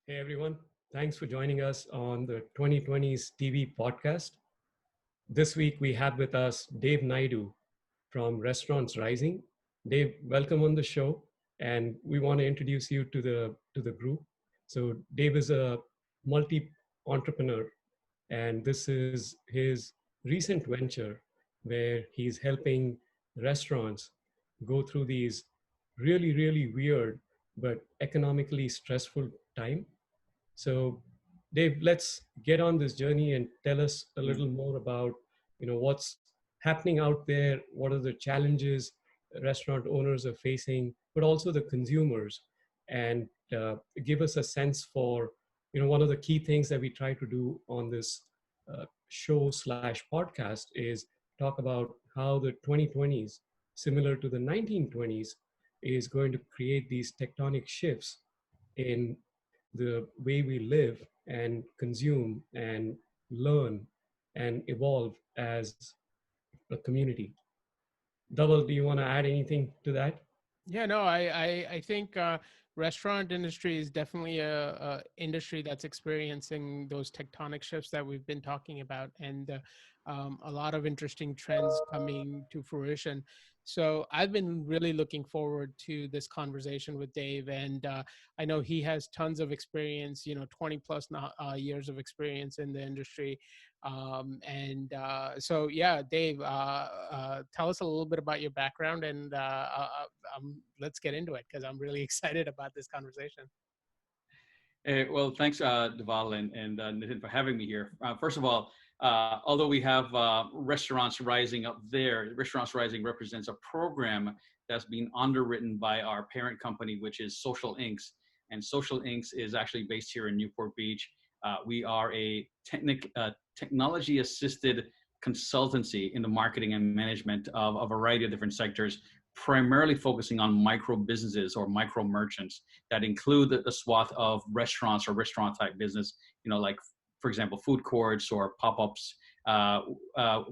Hey everyone, thanks for joining us on the 2020s TV podcast. This week we have with us Dave Naidu from Restaurants Rising. Dave, welcome on the show, and we want to introduce you to the group. So Dave is a multi entrepreneur, and this is his recent venture where he's helping restaurants go through these really weird but economically stressful time. So, Dave, let's get on this journey and tell us a little more about, what's happening out there. What are the challenges restaurant owners are facing, but also the consumers, and give us a sense for, one of the key things that we try to do on this show slash podcast is talk about how the 2020s, similar to the 1920s, is going to create these tectonic shifts in the way we live and consume and learn and evolve as a community. Dhaval, do you want to add anything to that? Yeah, no, I think restaurant industry is definitely a industry that's experiencing those tectonic shifts that we've been talking about, and a lot of interesting trends coming to fruition. So I've been really looking forward to this conversation with Dave, and I know he has tons of experience, 20 plus years of experience in the industry. So yeah, Dave, tell us a little bit about your background, and let's get into it because I'm really excited about this conversation. Well, thanks, Dhaval and Nitin, for having me here. First of all, although we have Restaurants Rising up there, Restaurants Rising represents a program that's been underwritten by our parent company, which is Social Inks. And Social Inks is actually based here in Newport Beach. We are a technology-assisted consultancy in the marketing and management of a variety of different sectors, primarily focusing on micro businesses or micro merchants that include the swath of restaurants or restaurant type business, like, for example, food courts or pop-ups,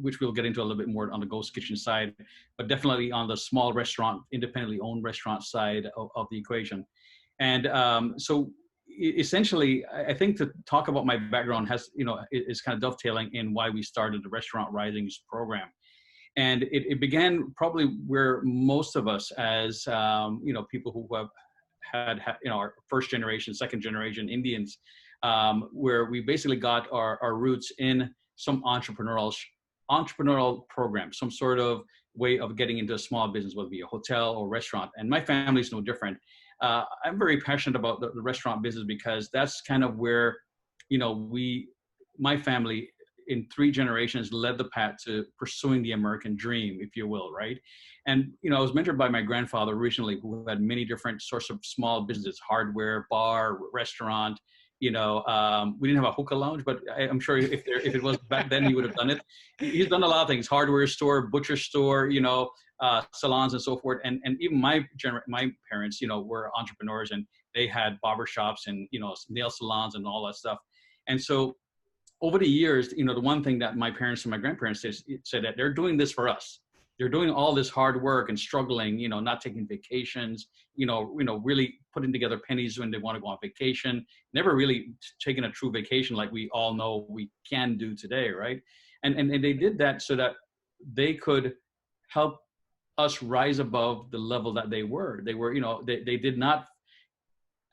which we'll get into a little bit more on the ghost kitchen side, but definitely on the small restaurant, independently owned restaurant side of the equation. And so essentially, I think to talk about my background is kind of dovetailing in why we started the Restaurant Rising program. And it began probably where most of us as, people who have had our first generation, second generation Indians, where we basically got our roots in some entrepreneurial program, some sort of way of getting into a small business, whether it be a hotel or restaurant. And my family is no different. I'm very passionate about the restaurant business because that's kind of where, my family in 3 generations led the path to pursuing the American dream, if you will, right? And, I was mentored by my grandfather originally, who had many different sorts of small businesses, hardware, bar, restaurant. We didn't have a hookah lounge, but I'm sure if it was back then, he would have done it. He's done a lot of things: hardware store, butcher store, salons and so forth. And even my parents, were entrepreneurs, and they had barber shops and, nail salons and all that stuff. And so over the years, the one thing that my parents and my grandparents said that they're doing this for us. They're doing all this hard work and struggling, not taking vacations, really putting together pennies when they want to go on vacation, never really taking a true vacation like we all know we can do today, right? And they did that so that they could help us rise above the level that they were. They were, they did not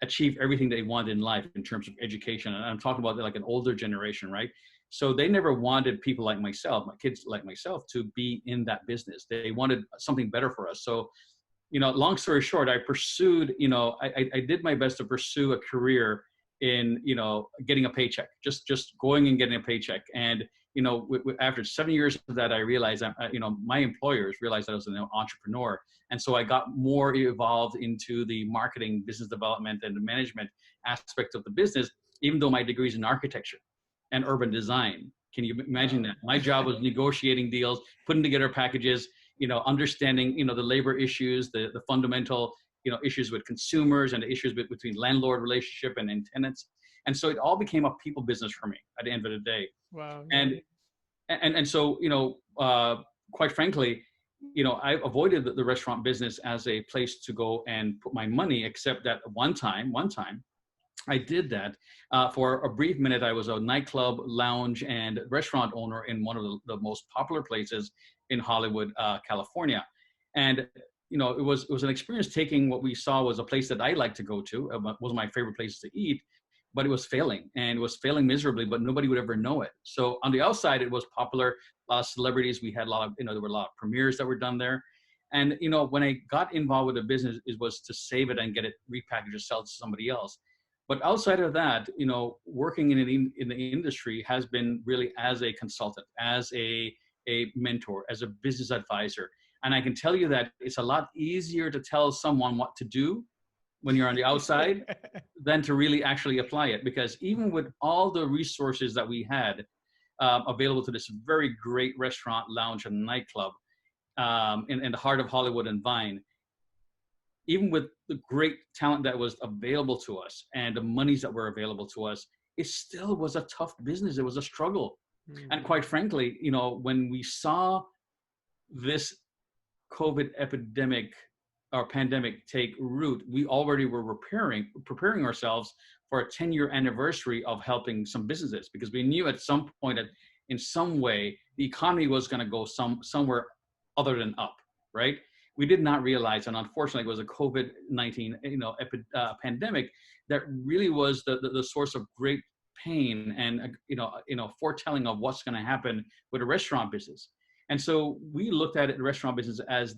achieve everything they wanted in life in terms of education. And I'm talking about like an older generation, right? So they never wanted people like myself, my kids like myself, to be in that business. They wanted something better for us. So, long story short, I pursued, I did my best to pursue a career in, getting a paycheck, just going and getting a paycheck. And, after 7 years of that, I realized, my employers realized that I was an entrepreneur. And so I got more evolved into the marketing, business development, and the management aspect of the business, even though my degree is in architecture and urban design. Can you imagine that? My job was negotiating deals, putting together packages, understanding, the labor issues, the fundamental, issues with consumers and the issues between landlord relationship and tenants. And so it all became a people business for me at the end of the day. Wow. And so, quite frankly, I avoided the restaurant business as a place to go and put my money, except that one time, I did that. For a brief minute, I was a nightclub, lounge, and restaurant owner in one of the most popular places in Hollywood, California. And it was an experience taking what we saw was a place that I like to go to. It was my favorite place to eat, but it was failing, and it was failing miserably, but nobody would ever know it. So on the outside, it was popular, a lot of celebrities. We had a lot of, there were a lot of premieres that were done there. And, when I got involved with the business, it was to save it and get it repackaged or sell it to somebody else. But outside of that, working in the industry has been really as a consultant, as a mentor, as a business advisor. And I can tell you that it's a lot easier to tell someone what to do when you're on the outside than to really actually apply it. Because even with all the resources that we had available to this very great restaurant, lounge, and nightclub in the heart of Hollywood and Vine, even with the great talent that was available to us and the monies that were available to us, it still was a tough business. It was a struggle. Mm-hmm. And quite frankly, when we saw this COVID epidemic or pandemic take root, we already were preparing ourselves for a 10-year anniversary of helping some businesses, because we knew at some point that in some way the economy was going to go somewhere other than up, right? We did not realize, and unfortunately, it was a COVID-19, pandemic that really was the source of great pain and foretelling of what's going to happen with a restaurant business. And so we looked at it, the restaurant business, as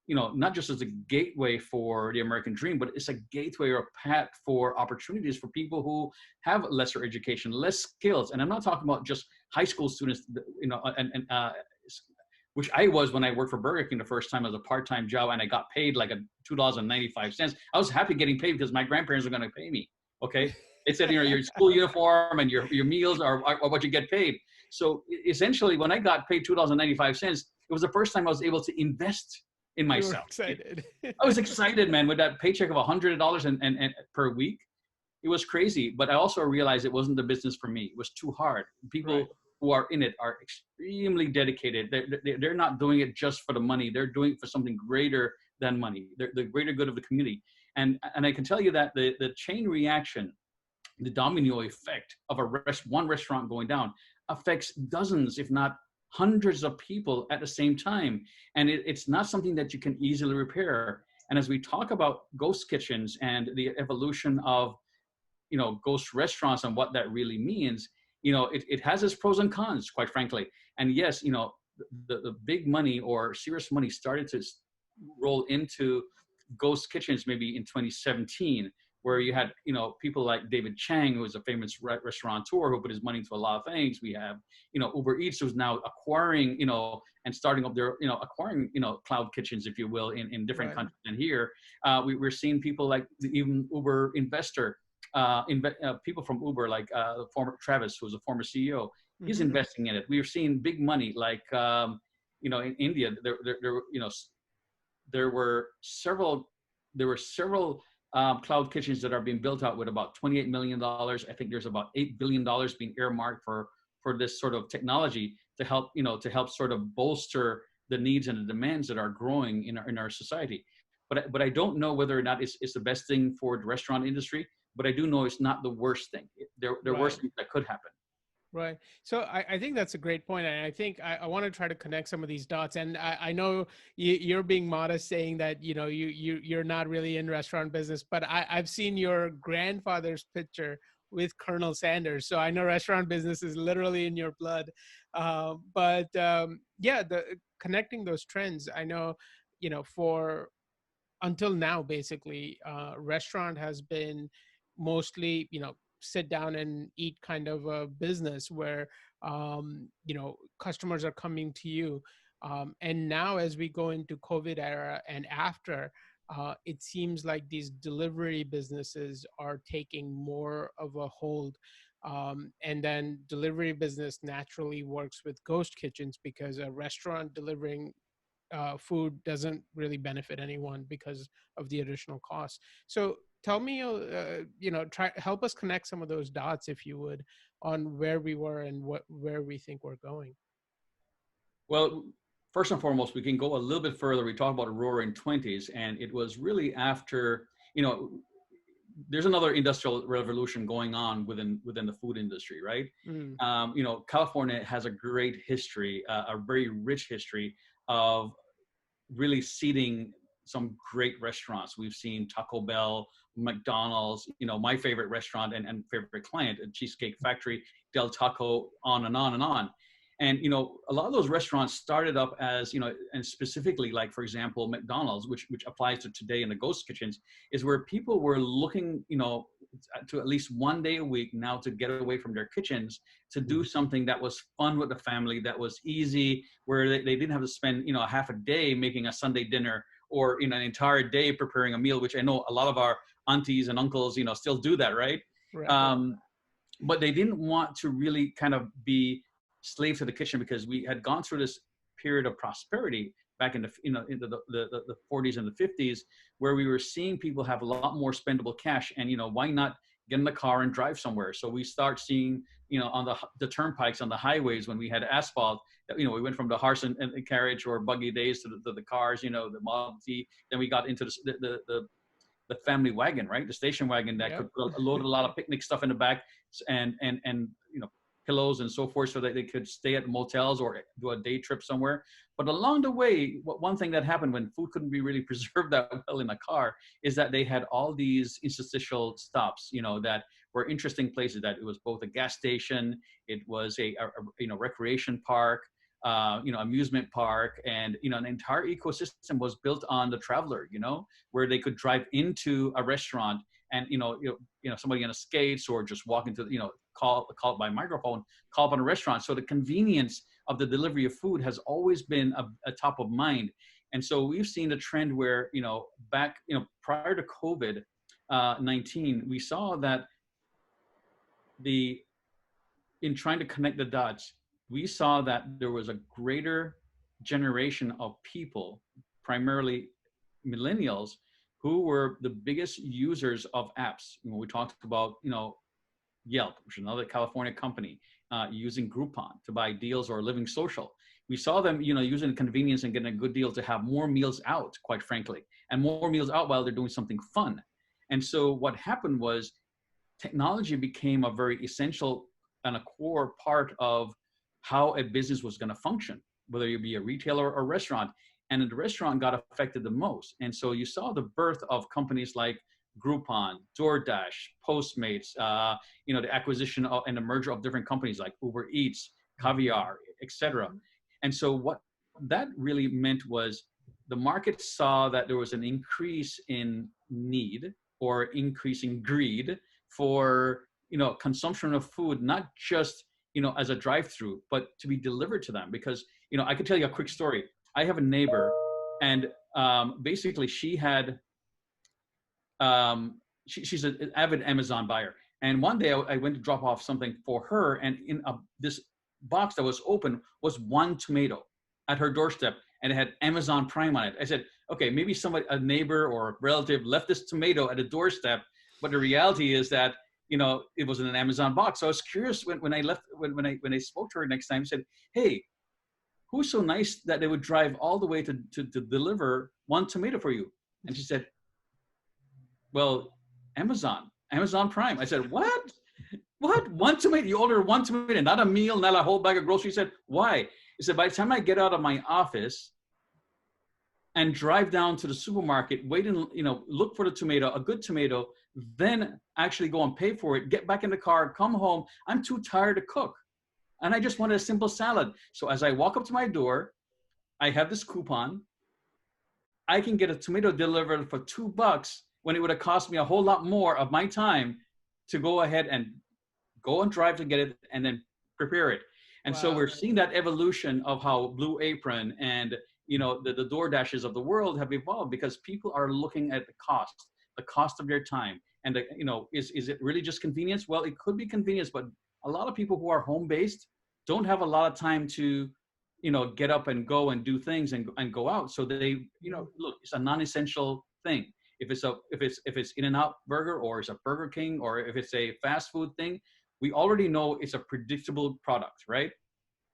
not just as a gateway for the American dream, but it's a gateway or a path for opportunities for people who have lesser education, less skills. And I'm not talking about just high school students, which I was when I worked for Burger King the first time as a part-time job, and I got paid like $2.95. I was happy getting paid because my grandparents were going to pay me. Okay, they said your school uniform and your meals are what you get paid. So essentially, when I got paid $2.95, it was the first time I was able to invest in myself. You were excited. I was excited, man, with that paycheck of $100 and per week. It was crazy, but I also realized it wasn't the business for me. It was too hard. People. Right. Who are in it are extremely dedicated. They're not doing it just for the money. They're doing it for something greater than money. They're the greater good of the community. And I can tell you that the chain reaction, the domino effect of one restaurant going down affects dozens, if not hundreds of people at the same time. And it's not something that you can easily repair. And as we talk about ghost kitchens and the evolution of, ghost restaurants and what that really means, it has its pros and cons, quite frankly. And yes, the big money or serious money started to roll into ghost kitchens maybe in 2017, where you had, people like David Chang, who was a famous restaurateur who put his money into a lot of things. We have, Uber Eats, who's now acquiring, and starting up their, acquiring, cloud kitchens, if you will, in different countries than here. We're seeing people like even Uber investor, people from Uber, like former Travis, who was a former CEO, he's mm-hmm. investing in it. We are seeing big money, like in India, there were several cloud kitchens that are being built out with about $28 million. I think there's about $8 billion being earmarked for this sort of technology to help sort of bolster the needs and the demands that are growing in our society. But I don't know whether or not it's the best thing for the restaurant industry. But I do know it's not the worst thing. There are worse things that could happen. Right. So I think that's a great point. And I think I want to try to connect some of these dots. And I know you're being modest saying that, you're not really in restaurant business, but I've seen your grandfather's picture with Colonel Sanders. So I know restaurant business is literally in your blood. Connecting those trends, I know, for until now, basically, restaurant has been mostly, sit down and eat kind of a business where, customers are coming to you. And now as we go into COVID era and after, it seems like these delivery businesses are taking more of a hold. And then delivery business naturally works with ghost kitchens because a restaurant delivering food doesn't really benefit anyone because of the additional costs. So tell me, help us connect some of those dots, if you would, on where we were and where we think we're going. Well, first and foremost, we can go a little bit further. We talked about Roaring Twenties, and it was really after, there's another industrial revolution going on within the food industry, right? You know, California has a great history, a very rich history of really seeding some great restaurants. We've seen Taco Bell, McDonald's, you know, my favorite restaurant and favorite client, Cheesecake Factory, Del Taco, on and on and on. And, you know, a lot of those restaurants started up as, you know, and specifically, like, for example, McDonald's, which applies to today in the ghost kitchens, is where people were looking, you know, to at least one day a week now to get away from their kitchens, to do something that was fun with the family, that was easy, where they didn't have to spend, you know, half a day making a Sunday dinner, or, you know, an entire day preparing a meal, which I know a lot of our aunties and uncles, you know, still do that, right? Right. But they didn't want to really kind of be slave to the kitchen, because we had gone through this period of prosperity back in the, you know, into the 40s and the 50s, where we were seeing people have a lot more spendable cash, and, you know, why not get in the car and drive somewhere? So we start seeing, you know, on the turnpikes, on the highways, when we had asphalt, you know, we went from the horse and carriage or buggy days to the cars, you know, the Model T. Then we got into the family wagon, right? The station wagon that could load a lot of picnic stuff in the back, and you know, pillows and so forth, so that they could stay at motels or do a day trip somewhere. But along the way, one thing that happened when food couldn't be really preserved that well in a car is that they had all these interstitial stops, you know, that were interesting places. That it was both a gas station, it was a you know, recreation park, you know, amusement park, and, you know, an entire ecosystem was built on the traveler, you know, where they could drive into a restaurant and, you know, somebody on a skates, or just walk into, you know, call by microphone, call up on a restaurant. So the convenience of the delivery of food has always been a top of mind. And so we've seen a trend where, you know, back, you know, prior to COVID-19, we saw that in trying to connect the dots, we saw that there was a greater generation of people, primarily millennials, who were the biggest users of apps. You know, we talked about, you know, Yelp, which is another California company, using Groupon to buy deals, or Living Social. We saw them, you know, using convenience and getting a good deal to have more meals out, quite frankly, and more meals out while they're doing something fun. And so what happened was, technology became a very essential and a core part of how a business was going to function, whether you be a retailer or a restaurant. And the restaurant got affected the most. And so you saw the birth of companies like Groupon, DoorDash, Postmates, you know, the acquisition of, and the merger of different companies like Uber Eats, Caviar, etc. And so what that really meant was, the market saw that there was an increase in need, or increasing greed for, you know, consumption of food, not just, you know, as a drive-through, but to be delivered to them. Because, you know, I could tell you a quick story. I have a neighbor, and basically she had, she's an avid Amazon buyer. And one day I went to drop off something for her, and in this box that was open was one tomato at her doorstep, and it had Amazon Prime on it. I said, okay, maybe somebody, a neighbor or a relative, left this tomato at a doorstep, but the reality is that, you know, it was in an Amazon box. So I was curious when I spoke to her next time, I said, hey, who's so nice that they would drive all the way to deliver one tomato for you? And she said, well, Amazon Prime. I said, what? One tomato? You order one tomato, not a meal, not a whole bag of groceries? He said, why? He said, by the time I get out of my office and drive down to the supermarket, wait and, you know, look for the tomato, a good tomato, then actually go and pay for it, get back in the car, come home, I'm too tired to cook. And I just wanted a simple salad. So as I walk up to my door, I have this coupon. I can get a tomato delivered for $2 when it would have cost me a whole lot more of my time to go ahead and go and drive to get it and then prepare it. And so we're seeing that evolution of how Blue Apron and, you know, the DoorDashes of the world have evolved, because people are looking at the cost of their time. And, you know, is it really just convenience? Well, it could be convenience, but a lot of people who are home-based don't have a lot of time to, you know, get up and go and do things and go out. So they, you know, look, it's a non-essential thing. If it's In-N-Out Burger, or it's a Burger King, or if it's a fast food thing, we already know it's a predictable product, right?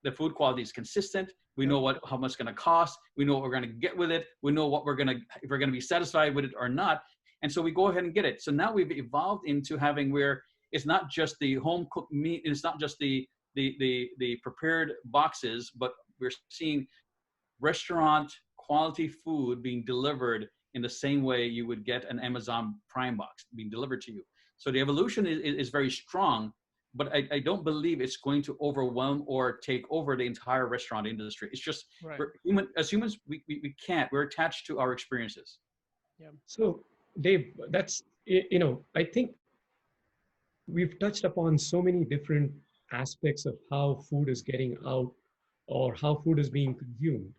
The food quality is consistent. We know how much it's going to cost. We know what we're going to get with it. We know what if we're going to be satisfied with it or not. And so we go ahead and get it. So now we've evolved into having where it's not just the home cooked meat, it's not just the prepared boxes, but we're seeing restaurant quality food being delivered in the same way you would get an Amazon Prime box being delivered to you. So the evolution is very strong, but I don't believe it's going to overwhelm or take over the entire restaurant industry. It's just, Right. as humans, we can't. We're attached to our experiences. Yeah. So, Dave, that's, I think we've touched upon so many different aspects of how food is getting out or how food is being consumed.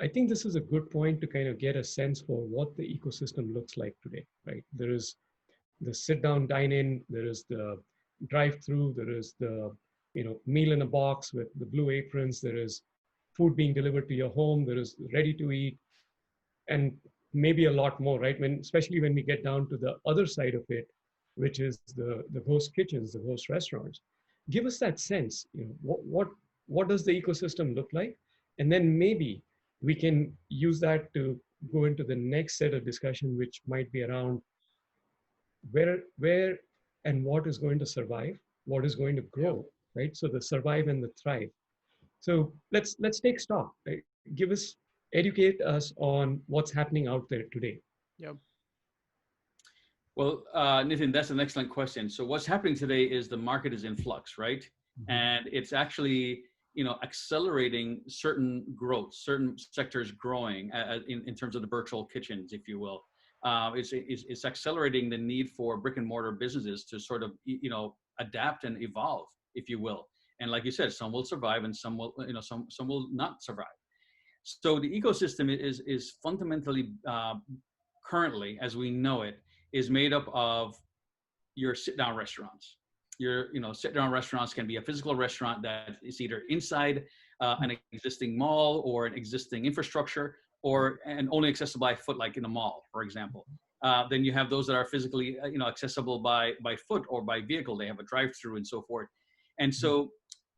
I think this is a good point to kind of get a sense for what the ecosystem looks like today, right? There is the sit down dine in, there is the drive through, there is the meal in a box with the blue aprons, there is food being delivered to your home, there is ready to eat, and maybe a lot more, right? Especially when we get down to the other side of it, which is the ghost kitchens, the ghost restaurants. Give us that sense. What does the ecosystem look like? And then maybe we can use that to go into the next set of discussion, which might be around where and what is going to survive, what is going to grow, right? So the survive and the thrive. So let's take stock, right? Educate us on what's happening out there today. Yep. Well, Nitin, that's an excellent question. So what's happening today is the market is in flux, right? Mm-hmm. And it's actually, accelerating certain growth, certain sectors growing in terms of the virtual kitchens, if you will. It's accelerating the need for brick and mortar businesses to sort of, adapt and evolve, if you will. And like you said, some will survive and some will, some will not survive. So the ecosystem is fundamentally, currently, as we know it, is made up of your sit-down restaurants. Your sit-down restaurants can be a physical restaurant that is either inside an existing mall or an existing infrastructure, and only accessible by foot, like in a mall, for example. Then you have those that are physically, accessible by foot or by vehicle. They have a drive-through and so forth. And so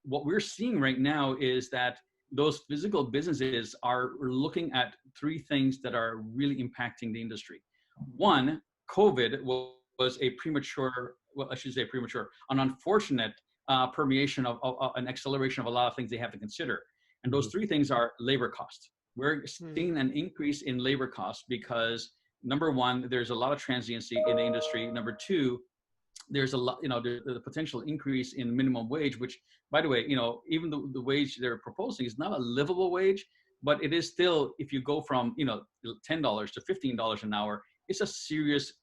what we're seeing right now is that those physical businesses are looking at three things that are really impacting the industry. One, COVID was a premature, an unfortunate permeation of an acceleration of a lot of things they have to consider. And those three things are labor cost. We're seeing an increase in labor costs because, number one, there's a lot of transiency in the industry. Number two, there's a lot, the potential increase in minimum wage, which, by the way, even the wage they're proposing is not a livable wage, but it is still, if you go from, $10 to $15 an hour, it's a serious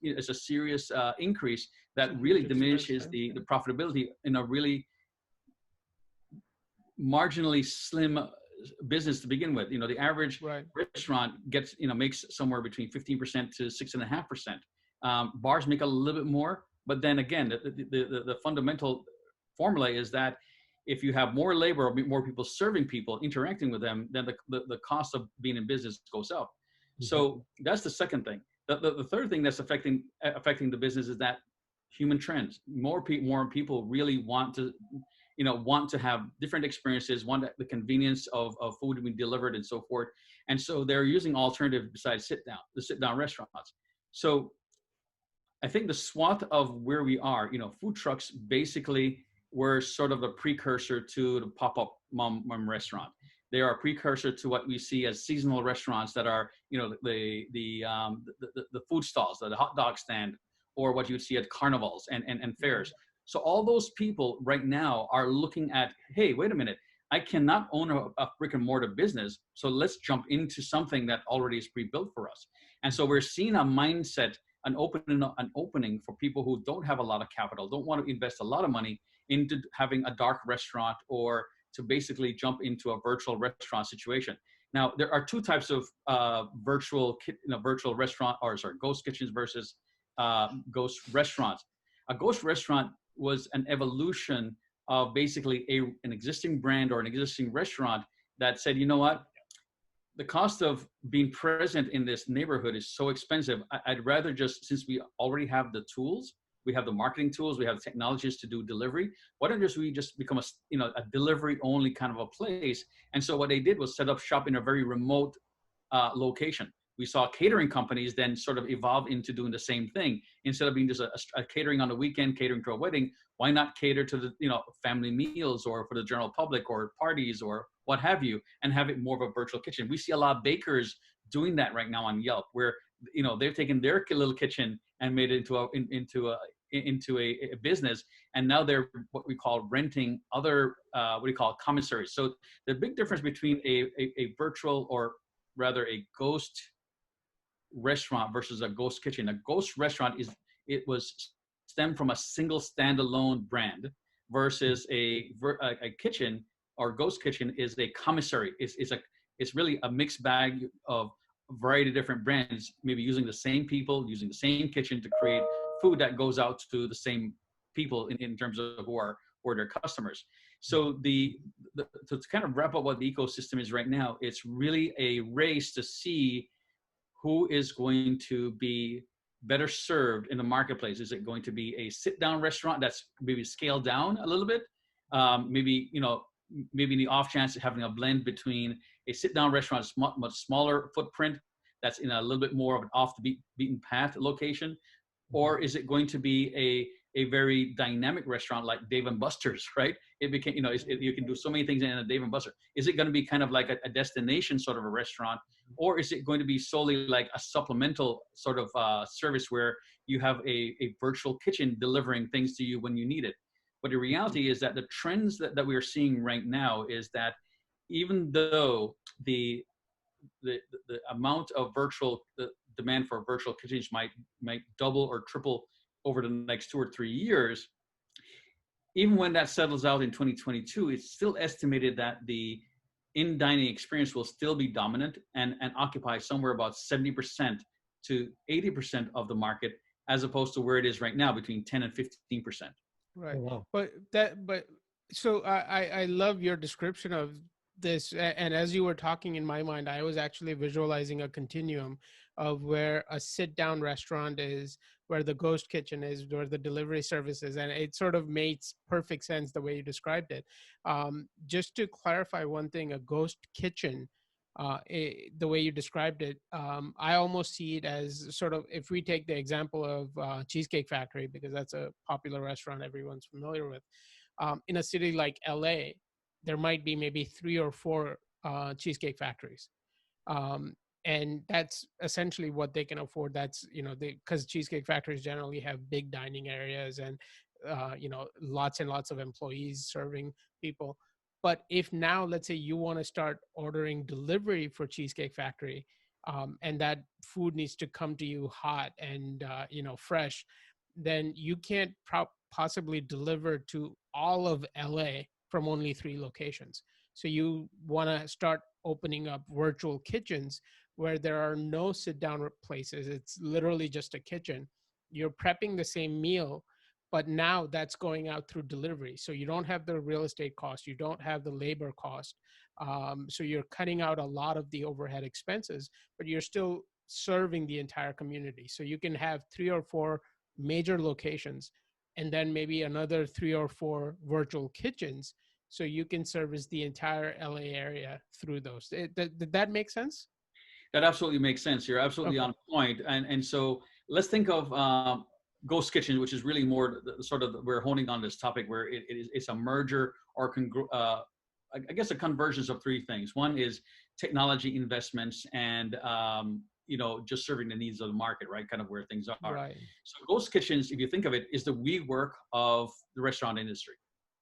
increase that really diminishes the profitability in a really marginally slim business to begin with. The average restaurant gets, makes somewhere between 15% to 6.5%. Bars make a little bit more, but then again, the fundamental formula is that if you have more labor or more people serving people, interacting with them, then the cost of being in business goes up. Mm-hmm. So that's the second thing. The third thing that's affecting the business is that human trends. More people really want to have different experiences, want the convenience of food being delivered and so forth. And so they're using alternatives besides the sit-down restaurants. So I think the swath of where we are, food trucks basically were sort of a precursor to the pop-up mom restaurant. They are a precursor to what we see as seasonal restaurants that are, the food stalls, the hot dog stand, or what you would see at carnivals and fairs. So all those people right now are looking at, hey, wait a minute, I cannot own a brick and mortar business, so let's jump into something that already is pre-built for us. And so we're seeing a mindset, an opening for people who don't have a lot of capital, don't want to invest a lot of money into having a dark restaurant or to basically jump into a virtual restaurant situation. Now, there are two types of virtual restaurant, ghost kitchens versus ghost restaurants. A ghost restaurant was an evolution of basically an existing brand or an existing restaurant that said, you know what, the cost of being present in this neighborhood is so expensive. I'd rather just, since we already have the tools, we have the marketing tools, we have the technologies to do delivery, why don't we just become a delivery only kind of a place? And so what they did was set up shop in a very remote location. we saw catering companies then sort of evolve into doing the same thing. Instead of being just a catering on the weekend, catering to a wedding, why not cater to the, family meals or for the general public or parties or what have you, and have it more of a virtual kitchen. We see a lot of bakers doing that right now on Yelp, where, they've taken their little kitchen and made it into a business, and now they're what we call renting other commissaries. So the big difference between a virtual, or rather a ghost restaurant versus a ghost kitchen. A ghost restaurant was stemmed from a single standalone brand, versus a kitchen or ghost kitchen is a commissary. It's really a mixed bag of a variety of different brands, maybe using the same people, using the same kitchen to create food that goes out to the same people in terms of who are their customers. So to kind of wrap up what the ecosystem is right now, it's really a race to see who is going to be better served in the marketplace. Is it going to be a sit-down restaurant that's maybe scaled down a little bit? Maybe in the off chance of having a blend between a sit-down restaurant, much smaller footprint, that's in a little bit more of an off the beaten path location, or is it going to be a very dynamic restaurant like Dave and Buster's, right? It became, you can do so many things in a Dave and Buster's. Is it going to be kind of like a destination sort of a restaurant, or is it going to be solely like a supplemental sort of service where you have a virtual kitchen delivering things to you when you need it? But the reality is that the trends that we are seeing right now is that even though the amount of the demand for virtual kitchens might double or triple over the next 2 or 3 years, even when that settles out in 2022, it's still estimated that the in-dining experience will still be dominant and occupy somewhere about 70% to 80% of the market, as opposed to where it is right now, between 10 and 15%. Right. Oh, wow. So I love your description of this. And as you were talking, in my mind, I was actually visualizing a continuum of where a sit down restaurant is, where the ghost kitchen is, where the delivery service is. And it sort of makes perfect sense the way you described it. Just to clarify one thing, a ghost kitchen, the way you described it, I almost see it as sort of, if we take the example of Cheesecake Factory, because that's a popular restaurant everyone's familiar with, in a city like LA, there might be maybe 3 or 4 Cheesecake Factories. And that's essentially what they can afford. That's, because Cheesecake Factories generally have big dining areas and, lots and lots of employees serving people. But if now, let's say you want to start ordering delivery for Cheesecake Factory, and that food needs to come to you hot and, fresh, then you can't possibly deliver to all of LA from only 3 locations. So you want to start opening up virtual kitchens where there are no sit-down places. It's literally just a kitchen. You're prepping the same meal, but now that's going out through delivery. So you don't have the real estate cost. You don't have the labor cost. So you're cutting out a lot of the overhead expenses, but you're still serving the entire community. So you can have 3 or 4 major locations and then maybe another 3 or 4 virtual kitchens. So you can service the entire LA area through those. Did that make sense? That absolutely makes sense. You're absolutely on point. And so let's think of ghost kitchen, which is really more we're honing on this topic where it's a merger or I guess a convergence of 3 things. One is technology investments and just serving the needs of the market, right? Kind of where things are. Right. So ghost kitchens, if you think of it, is the WeWork of the restaurant industry.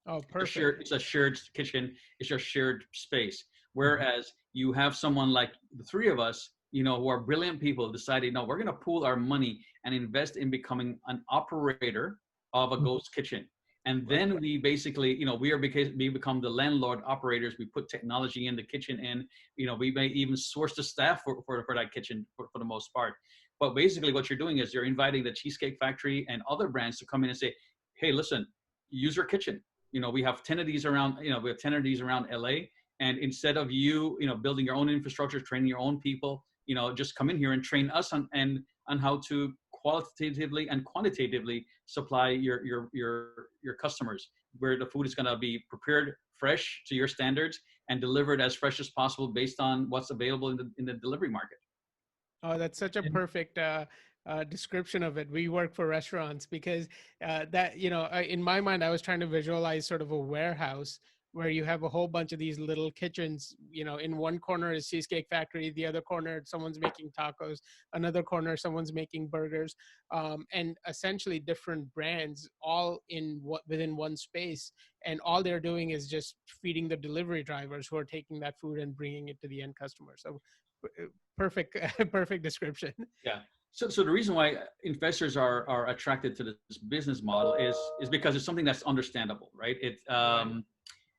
Oh, perfect. It's a shared kitchen. It's your shared space. Whereas you have someone like the 3 of us, who are brilliant people, deciding, no, we're going to pool our money and invest in becoming an operator of a ghost kitchen. And then we basically, we become the landlord operators. We put technology in the kitchen, and we may even source the staff for that kitchen for the most part. But basically, what you're doing is you're inviting the Cheesecake Factory and other brands to come in and say, hey, listen, use your kitchen. We have 10 of these around. We have 10 of these around LA. And instead of you, building your own infrastructure, training your own people, just come in here and train us on how to qualitatively and quantitatively supply your customers, where the food is going to be prepared fresh to your standards and delivered as fresh as possible based on what's available in the delivery market. Oh, that's such a And perfect description of it. We work for restaurants because that, in my mind, I was trying to visualize sort of a warehouse where you have a whole bunch of these little kitchens. In one corner is Cheesecake Factory, the other corner someone's making tacos, another corner someone's making burgers, and essentially different brands all within one space. And all they're doing is just feeding the delivery drivers who are taking that food and bringing it to the end customer. So perfect perfect description. Yeah. So the reason why investors are attracted to this business model is because it's something that's understandable, right? Right.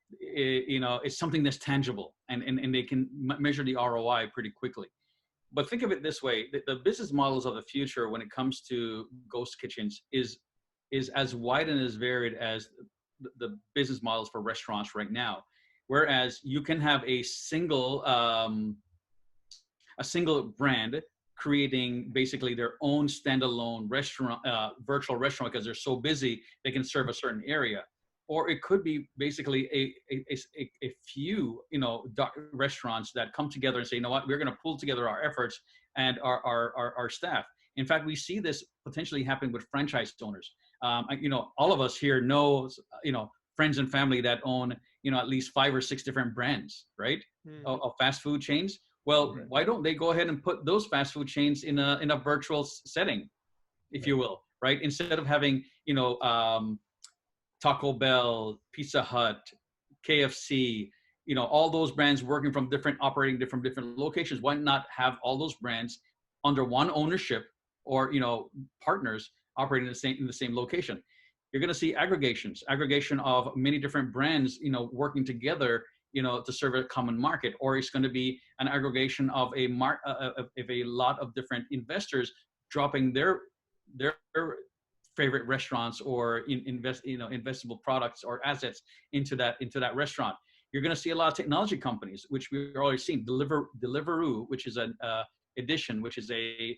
It's something that's tangible, and they can measure the ROI pretty quickly. But think of it this way: the business models of the future, when it comes to ghost kitchens, is as wide and as varied as the business models for restaurants right now. Whereas you can have a single brand creating basically their own standalone restaurant, virtual restaurant, because they're so busy they can serve a certain area. Or it could be basically a few restaurants that come together and say, you know what, we're going to pull together our efforts and our staff. In fact, we see this potentially happen with franchise owners. All of us here know friends and family that own at least 5 or 6 different brands, right, of fast food chains. Well, Right. why don't they go ahead and put those fast food chains in a virtual setting, if you will, right? Instead of having Taco Bell, Pizza Hut, KFC, all those brands operating different locations. Why not have all those brands under one ownership, or partners operating in the same location? You're going to see aggregation of many different brands, working together, to serve a common market. Or it's going to be an aggregation of a lot of different investors dropping their favorite restaurants or investable products or assets into that restaurant. You're going to see a lot of technology companies, which we've already seen. Deliveroo, which is an Edition, which is a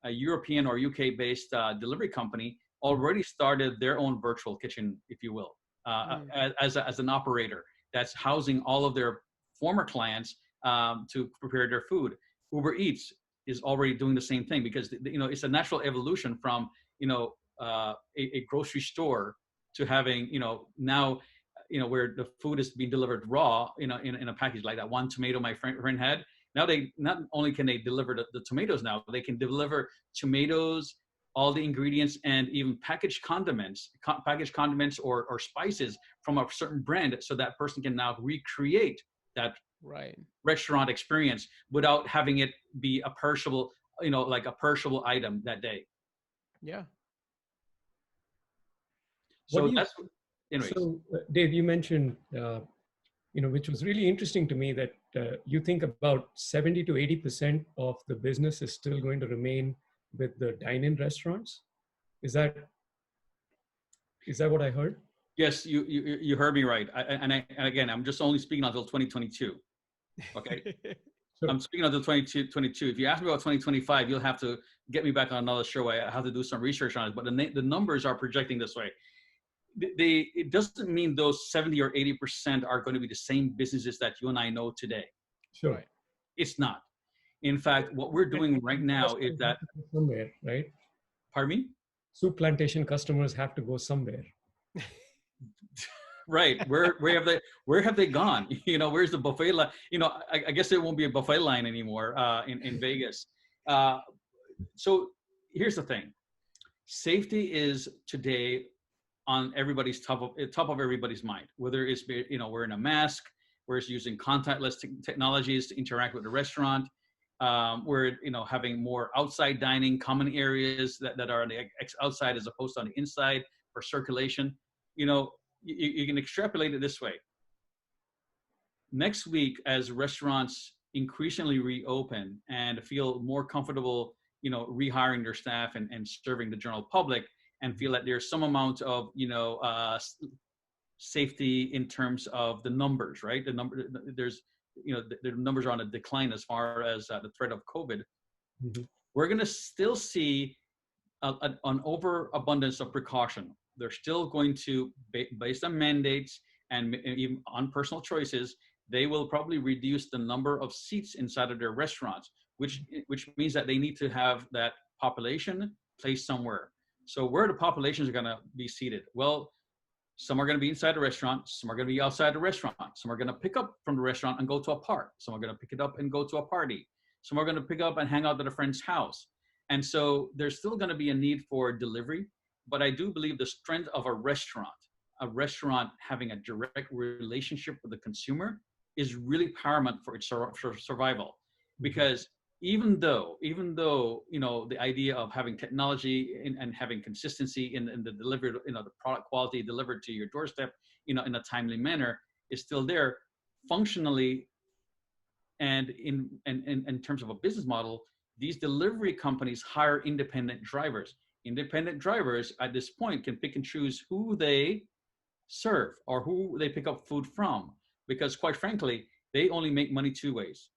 European or UK based delivery company, already started their own virtual kitchen, if you will, as an operator that's housing all of their former clients to prepare their food. Uber Eats is already doing the same thing, because it's a natural evolution from a grocery store to having now where the food is being delivered raw in a package, like that one tomato my friend had. Now they not only can they deliver the tomatoes, now they can deliver tomatoes, all the ingredients, and even packaged condiments or spices from a certain brand, so that person can now recreate that Right. restaurant experience without having it be a perishable, like a perishable item that day. Yeah. So that's, anyways. So, Dave, you mentioned, which was really interesting to me, that you think about 70 to 80% of the business is still going to remain with the dine-in restaurants. Is that what I heard? Yes, you heard me right. And again, I'm just only speaking until 2022. Okay. Sure. I'm speaking until 2022. If you ask me about 2025, you'll have to get me back on another show. I have to do some research on it, but the numbers are projecting this way. It doesn't mean those 70 or 80% are going to be the same businesses that you and I know today. Sure. Right. It's not. In fact, what we're doing right now is that, somewhere, right? pardon me? Soup plantation customers have to go somewhere. Right. Where have they gone? Where's the buffet line? I guess there won't be a buffet line anymore in Vegas. So here's the thing. Safety is today on everybody's top of everybody's mind, whether it's wearing a mask, where it's using contactless technologies to interact with the restaurant, we're having more outside dining, common areas that are on the outside as opposed to on the inside for circulation. You can extrapolate it this way. Next week, as restaurants increasingly reopen and feel more comfortable, rehiring their staff and serving the general public, and feel that there's some amount of, safety in terms of the numbers, right? The numbers are on a decline as far as the threat of COVID. Mm-hmm. We're going to still see an overabundance of precaution. They're still going to, based on mandates and even on personal choices, they will probably reduce the number of seats inside of their restaurants. which means that they need to have that population placed somewhere. So where the populations are going to be seated? Well, some are going to be inside the restaurant. Some are going to be outside the restaurant. Some are going to pick up from the restaurant and go to a park. Some are going to pick it up and go to a party. Some are going to pick up and hang out at a friend's house. And so there's still going to be a need for delivery. But I do believe the strength of a restaurant having a direct relationship with the consumer is really paramount for its survival. Because even though the idea of having technology and having consistency in the delivery, the product quality delivered to your doorstep, in a timely manner is still there, functionally, and in terms of a business model, these delivery companies hire independent drivers. Independent drivers at this point can pick and choose who they serve or who they pick up food from, because quite frankly, they only make money two ways: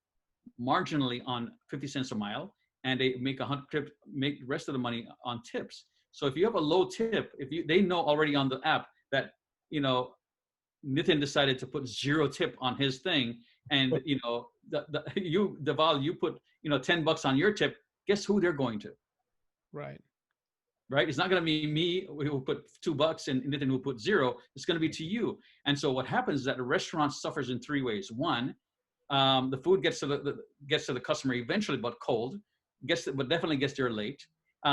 marginally on 50 cents a mile, and they make the rest of the money on tips. So if you have a low tip, they know already on the app that Nitin decided to put 0 tip on his thing, and Dhaval, you put $10 on your tip. Guess who they're going to? Right? It's not going to be me who put $2 and Nitin who put 0. It's going to be to you. And so what happens is that the restaurant suffers in 3 ways. One, the food gets to the customer eventually, but cold. But definitely gets there late.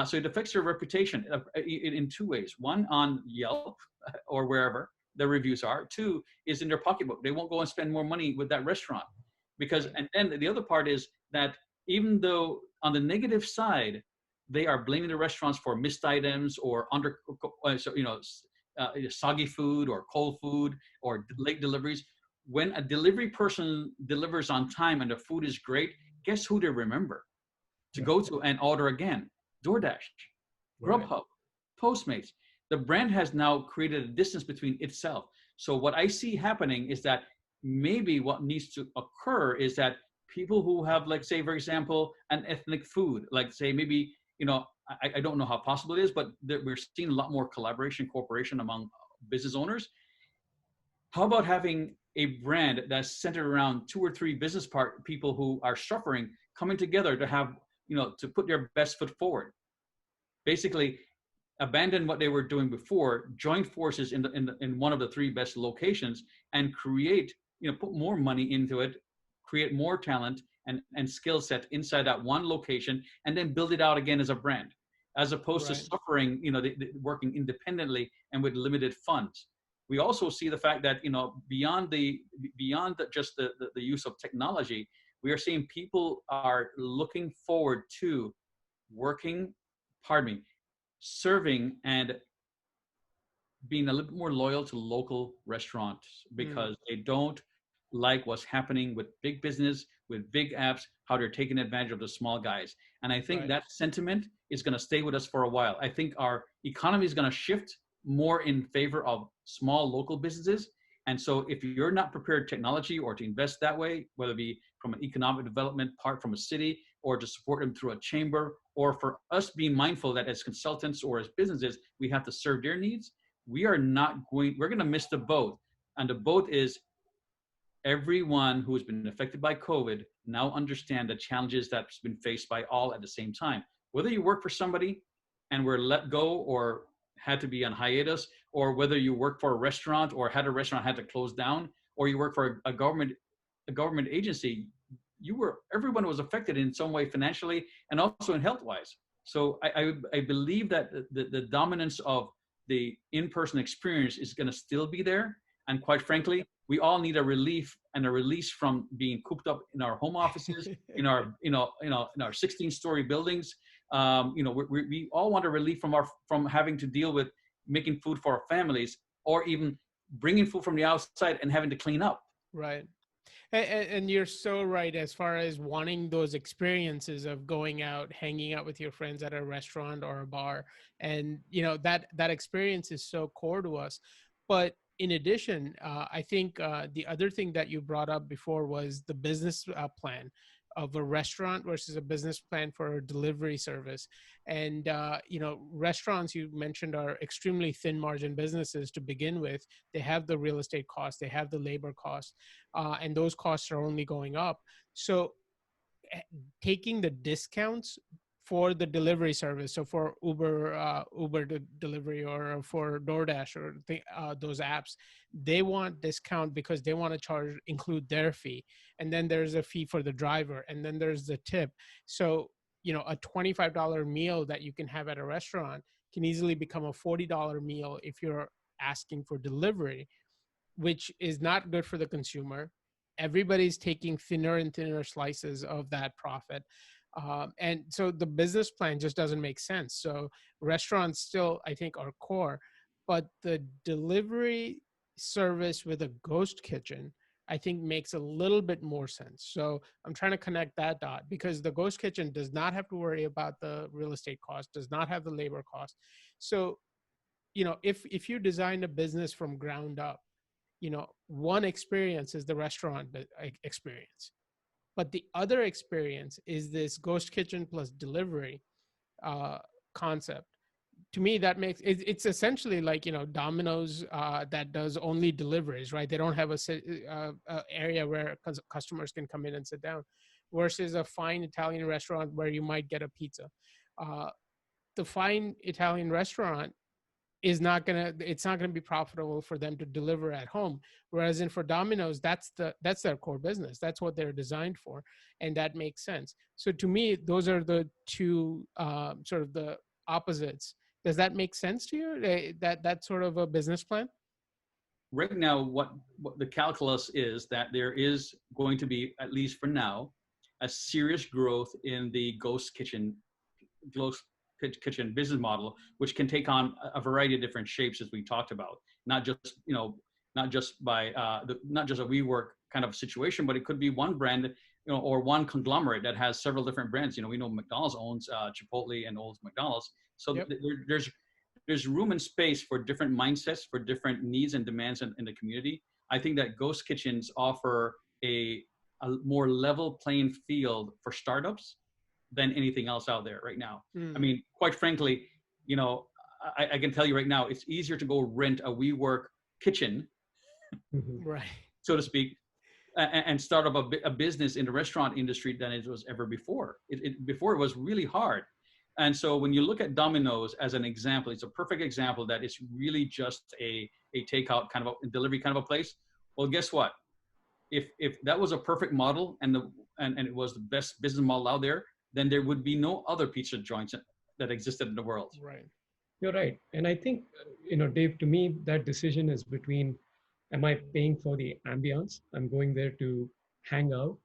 So it affects your reputation in 2 ways. One, on Yelp or wherever the reviews are. 2 is in their pocketbook. They won't go and spend more money with that restaurant and then the other part is that even though on the negative side, they are blaming the restaurants for missed items or soggy food or cold food or late deliveries. When a delivery person delivers on time and the food is great, guess who they remember to go to and order again? DoorDash, Grubhub, Postmates. The brand has now created a distance between itself. So what I see happening is that maybe what needs to occur is that people who have, like, say, for example, an ethnic food, like, say, maybe, I don't know how possible it is, but we're seeing a lot more collaboration, cooperation among business owners. How about having a brand that's centered around 2 or 3 business people who are suffering coming together to have, to put their best foot forward? Basically, abandon what they were doing before, join forces in one of the 3 best locations, and create, put more money into it, create more talent and skill set inside that one location, and then build it out again as a brand, as opposed to suffering, working independently and with limited funds. We also see the fact that, beyond just the use of technology, we are seeing people are looking forward to serving and being a little bit more loyal to local restaurants, because they don't like what's happening with big business, with big apps, how they're taking advantage of the small guys. And I think that sentiment is going to stay with us for a while. I think our economy is going to shift more in favor of small local businesses. And so if you're not prepared technology or to invest that way, whether it be from an economic development part from a city, or to support them through a chamber, or for us being mindful that as consultants or as businesses, we have to serve their needs, we're going to miss the boat. And the boat is everyone who has been affected by COVID now understand the challenges that's been faced by all at the same time. Whether you work for somebody and were let go or had to be on hiatus, or whether you work for a restaurant or had a restaurant had to close down, or you work for a government agency, everyone was affected in some way financially and also in health-wise. So I believe that the dominance of the in-person experience is going to still be there. And quite frankly, we all need a relief and a release from being cooped up in our home offices, in our 16-story buildings. We all want a relief from having to deal with making food for our families, or even bringing food from the outside and having to clean up. Right. And you're so right, as far as wanting those experiences of going out, hanging out with your friends at a restaurant or a bar. And, that experience is so core to us. But in addition, I think the other thing that you brought up before was the business plan of a restaurant versus a business plan for a delivery service. And, restaurants, you mentioned, are extremely thin margin businesses to begin with. They have the real estate costs, they have the labor costs, and those costs are only going up. So taking the discounts for the delivery service. So for Uber delivery, or for DoorDash, or those apps, they want discount because they want to include their fee. And then there's a fee for the driver, and then there's the tip. So, a $25 meal that you can have at a restaurant can easily become a $40 meal if you're asking for delivery, which is not good for the consumer. Everybody's taking thinner and thinner slices of that profit. And so the business plan just doesn't make sense. So restaurants still, I think, are core, but the delivery service with a ghost kitchen, I think, makes a little bit more sense. So I'm trying to connect that dot, because the ghost kitchen does not have to worry about the real estate cost, does not have the labor cost. So, if you design a business from ground up, one experience is the restaurant experience, but the other experience is this ghost kitchen plus delivery concept. To me, that makes it's essentially like, Domino's that does only deliveries, right? They don't have a area where customers can come in and sit down, versus a fine Italian restaurant where you might get a pizza. The fine Italian restaurant it's not gonna be profitable for them to deliver at home. Whereas for Domino's, that's their core business. That's what they're designed for, and that makes sense. So to me, those are the two sort of the opposites. Does that make sense to you? That sort of a business plan? Right now, what the calculus is that there is going to be, at least for now, a serious growth in the ghost kitchen business model, which can take on a variety of different shapes, as we talked about. Not just not just a WeWork kind of situation, but it could be one brand, or one conglomerate that has several different brands. We know McDonald's owns Chipotle and owns McDonald's, so Yep. there's room and space for different mindsets, for different needs and demands in the community. I think that ghost kitchens offer a more level playing field for startups than anything else out there right now. I mean, quite frankly, I can tell you right now, it's easier to go rent a WeWork kitchen, Right, so to speak, and start up a business in the restaurant industry than it was ever before. Before it was really hard. And so when you look at Domino's as an example, it's a perfect example that it's really just a takeout kind of a delivery kind of a place. Well, guess what? If that was a perfect model and it was the best business model out there, then there would be no other pizza joints that existed in the world. right. You're right. And I think, Dave, to me, that decision is between, am I paying for the ambience? I'm going there to hang out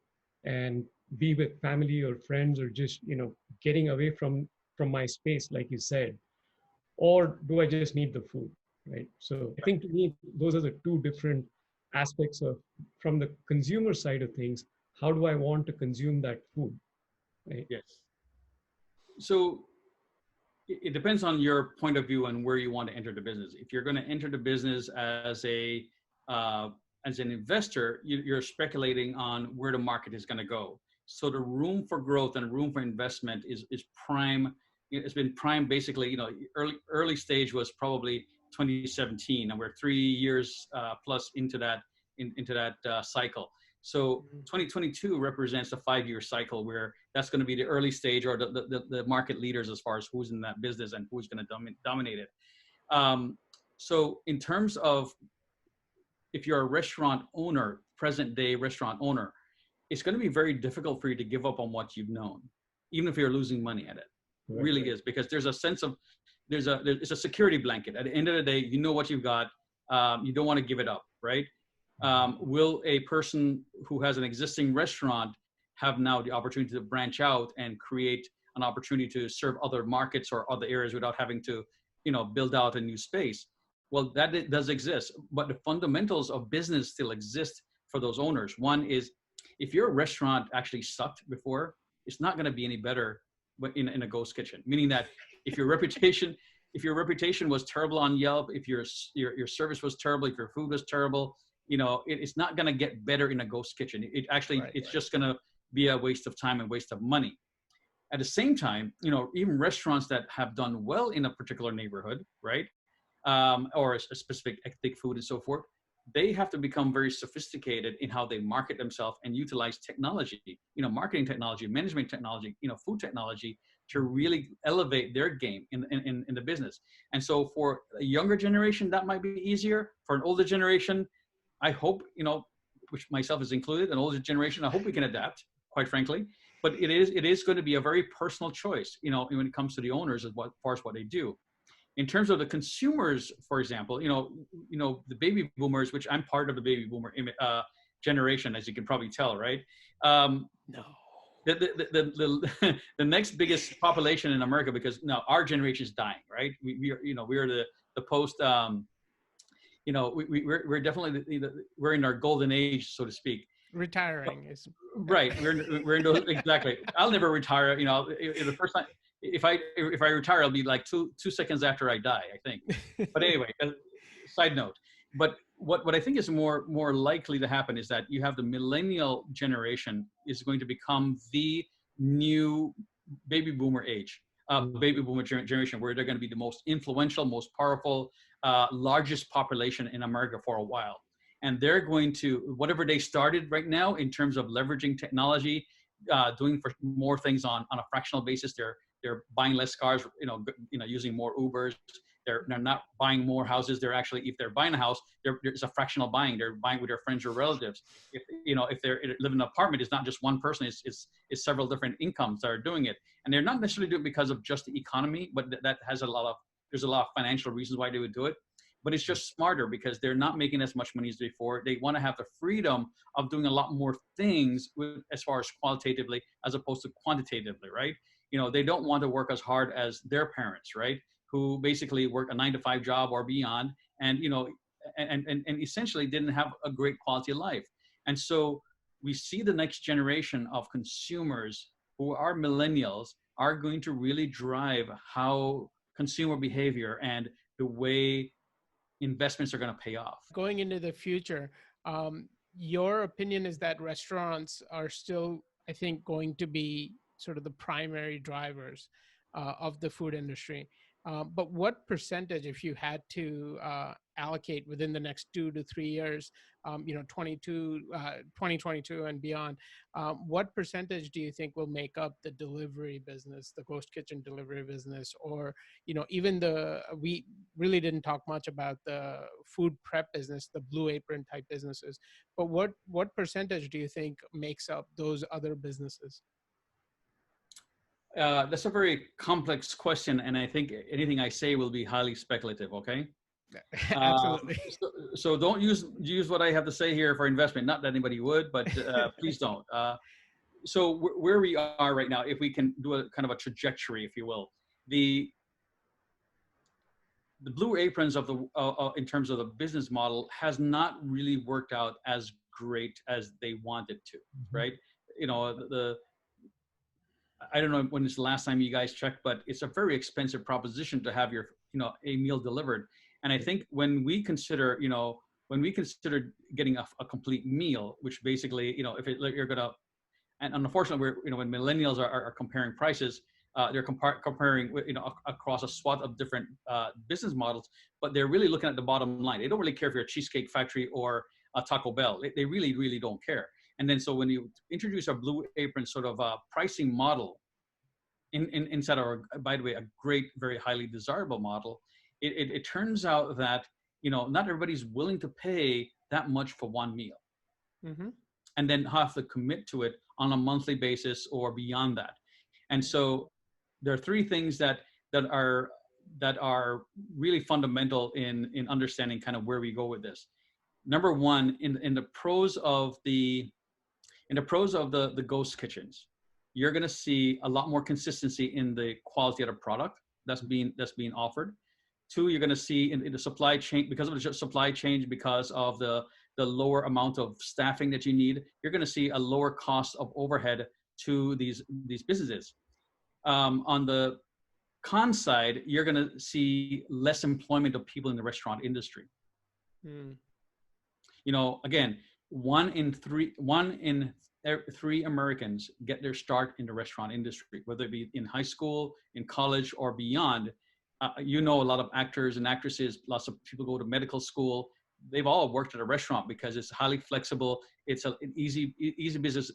and be with family or friends, or just, getting away from my space, like you said. Or do I just need the food, right? So I think, to me, those are the two different aspects of, from the consumer side of things, how do I want to consume that food, right? Yes. So it depends on your point of view and where you want to enter the business. If you're going to enter the business as an investor, you're speculating on where the market is going to go. So the room for growth and room for investment is prime. It's been prime basically. Early stage was probably 2017, and we're 3 years plus into that cycle. So 2022 represents a 5-year cycle where that's going to be the early stage, or the market leaders as far as who's in that business and who's going to dominate it. So in terms of, if you're a restaurant owner, present day restaurant owner, it's going to be very difficult for you to give up on what you've known, even if you're losing money at it. It really is, because there's a sense of, it's a security blanket. At the end of the day, you know what you've got. You don't want to give it up, right? Will a person who has an existing restaurant have now the opportunity to branch out and create an opportunity to serve other markets or other areas without having to, build out a new space? Well, that does exist, but the fundamentals of business still exist for those owners. One is, if your restaurant actually sucked before, it's not going to be any better in a ghost kitchen. Meaning that if your reputation was terrible on Yelp, if your service was terrible, if your food was terrible, it's not going to get better in a ghost kitchen. It's just going to be a waste of time and waste of money. At the same time, even restaurants that have done well in a particular neighborhood, right, or a specific ethnic food and so forth, they have to become very sophisticated in how they market themselves and utilize technology, marketing technology, management technology, food technology, to really elevate their game in the business. And so for a younger generation, that might be easier. For an older generation, I hope, which myself is included, an older generation, I hope we can adapt, quite frankly. But it is going to be a very personal choice, when it comes to the owners as far as what they do. In terms of the consumers, for example, the baby boomers, which I'm part of the baby boomer generation, as you can probably tell, right? No. The next biggest population in America, because now our generation is dying, right? We are the post. We're definitely we're in our golden age, so to speak. Retiring is right. We're in those, exactly. I'll never retire. The first time if I retire, I'll be like two seconds after I die, I think. But anyway, side note. But what I think is more likely to happen is that you have the millennial generation is going to become the new baby boomer age, baby boomer generation, where they're going to be the most influential, most powerful, largest population in America for a while. And they're going to, whatever they started right now in terms of leveraging technology, doing for more things on a fractional basis. They're buying less cars, using more Ubers. They're not buying more houses. They're actually, if they're buying a house, there's a fractional buying. They're buying with their friends or relatives. If they live in an apartment, it's not just one person. It's several different incomes that are doing it. And they're not necessarily doing it because of just the economy, but there's a lot of financial reasons why they would do it. But it's just smarter because they're not making as much money as before. They want to have the freedom of doing a lot more things as far as qualitatively as opposed to quantitatively, right? They don't want to work as hard as their parents, right? Who basically work a 9-to-5 job or beyond, and and essentially didn't have a great quality of life. And so we see the next generation of consumers who are millennials are going to really drive how consumer behavior and the way investments are going to pay off. Going into the future, your opinion is that restaurants are still, I think, going to be sort of the primary drivers of the food industry. But what percentage, if you had to allocate within the next 2 to 3 years, 2022 and beyond, what percentage do you think will make up the delivery business, the ghost kitchen delivery business, or even we really didn't talk much about the food prep business, the Blue Apron type businesses, but what percentage do you think makes up those other businesses? That's a very complex question, and I think anything I say will be highly speculative, okay? Absolutely. So don't use what I have to say here for investment. Not that anybody would, but please don't. So where we are right now, if we can do a kind of a trajectory, if you will, the Blue Aprons of in terms of the business model has not really worked out as great as they wanted to, right? I don't know when it's the last time you guys checked, but it's a very expensive proposition to have your, a meal delivered. And I think when we consider getting a complete meal, which basically, if you're gonna, and unfortunately, when millennials are comparing prices, they're comparing, across a swath of different business models, but they're really looking at the bottom line. They don't really care if you're a Cheesecake Factory or a Taco Bell. They really, really don't care. And then so when you introduce a Blue Apron sort of pricing model inside our, by the way, a great, very highly desirable model, it turns out that, not everybody's willing to pay that much for one meal. Mm-hmm. And then have to commit to it on a monthly basis or beyond that. And so there are three things that are really fundamental in understanding kind of where we go with this. Number one, in the pros of the ghost kitchens, you're going to see a lot more consistency in the quality of the product that's being offered. Two, you're going to see in the supply chain, because of the supply chain, because of the lower amount of staffing that you need, you're going to see a lower cost of overhead to these businesses. On the con side, you're going to see less employment of people in the restaurant industry. Again, one in three Americans get their start in the restaurant industry, whether it be in high school, in college, or beyond. A lot of actors and actresses, lots of people go to medical school. they've all worked at a restaurant because it's highly flexible. It's an easy business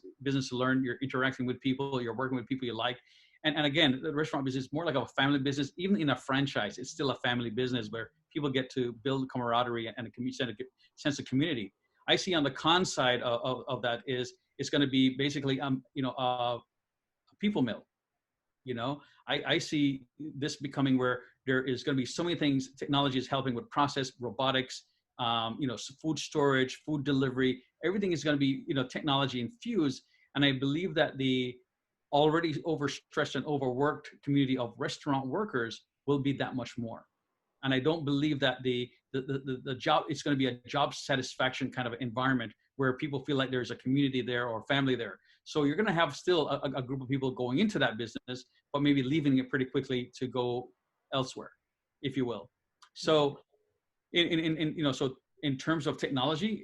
to learn. You're interacting with people. You're working with people you like. And again, the restaurant business is more like a family business. Even in a franchise, it's still a family business where people get to build camaraderie and a sense of community. I see on the con side of that is it's going to be basically, a people mill. I see this becoming where there is going to be so many things. Technology is helping with process, robotics, food storage, food delivery. Everything is going to be, technology infused. And I believe that the already overstressed and overworked community of restaurant workers will be that much more. And I don't believe that the job, it's going to be a job satisfaction kind of environment where people feel like there's a community there or family there. So you're going to have still a group of people going into that business, but maybe leaving it pretty quickly to go elsewhere, if you will. So in terms of technology,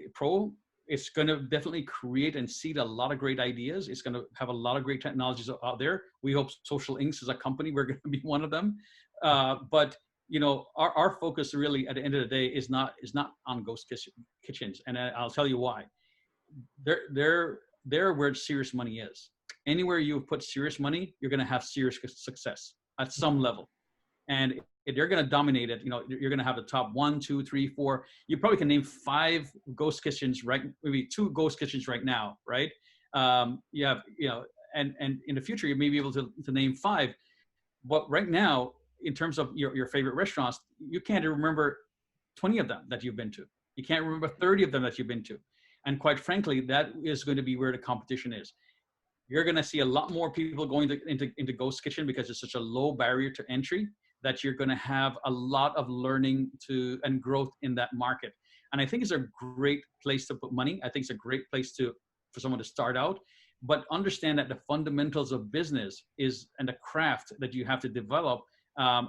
it's going to definitely create and seed a lot of great ideas. It's going to have a lot of great technologies out there. We hope Social Inks is a company. We're going to be one of them. But our focus really at the end of the day is not on ghost kitchens. And I'll tell you why. They're where serious money is. Anywhere you put serious money, you're going to have serious success at some level. And if they're going to dominate it, you're going to have the top 1, 2, 3, 4. You probably can name 5 ghost kitchens, right? Maybe 2 ghost kitchens right now, right? You have, and in the future, you may be able to name 5. But right now, in terms of your favorite restaurants, you can't remember 20 of them that you've been to. You can't remember 30 of them that you've been to. And quite frankly, that is going to be where the competition is. You're going to see a lot more people going into ghost kitchen because it's such a low barrier to entry that you're going to have a lot of learning and growth in that market. And I think it's a great place to put money. I think it's a great place for someone to start out, but understand that the fundamentals of business and the craft that you have to develop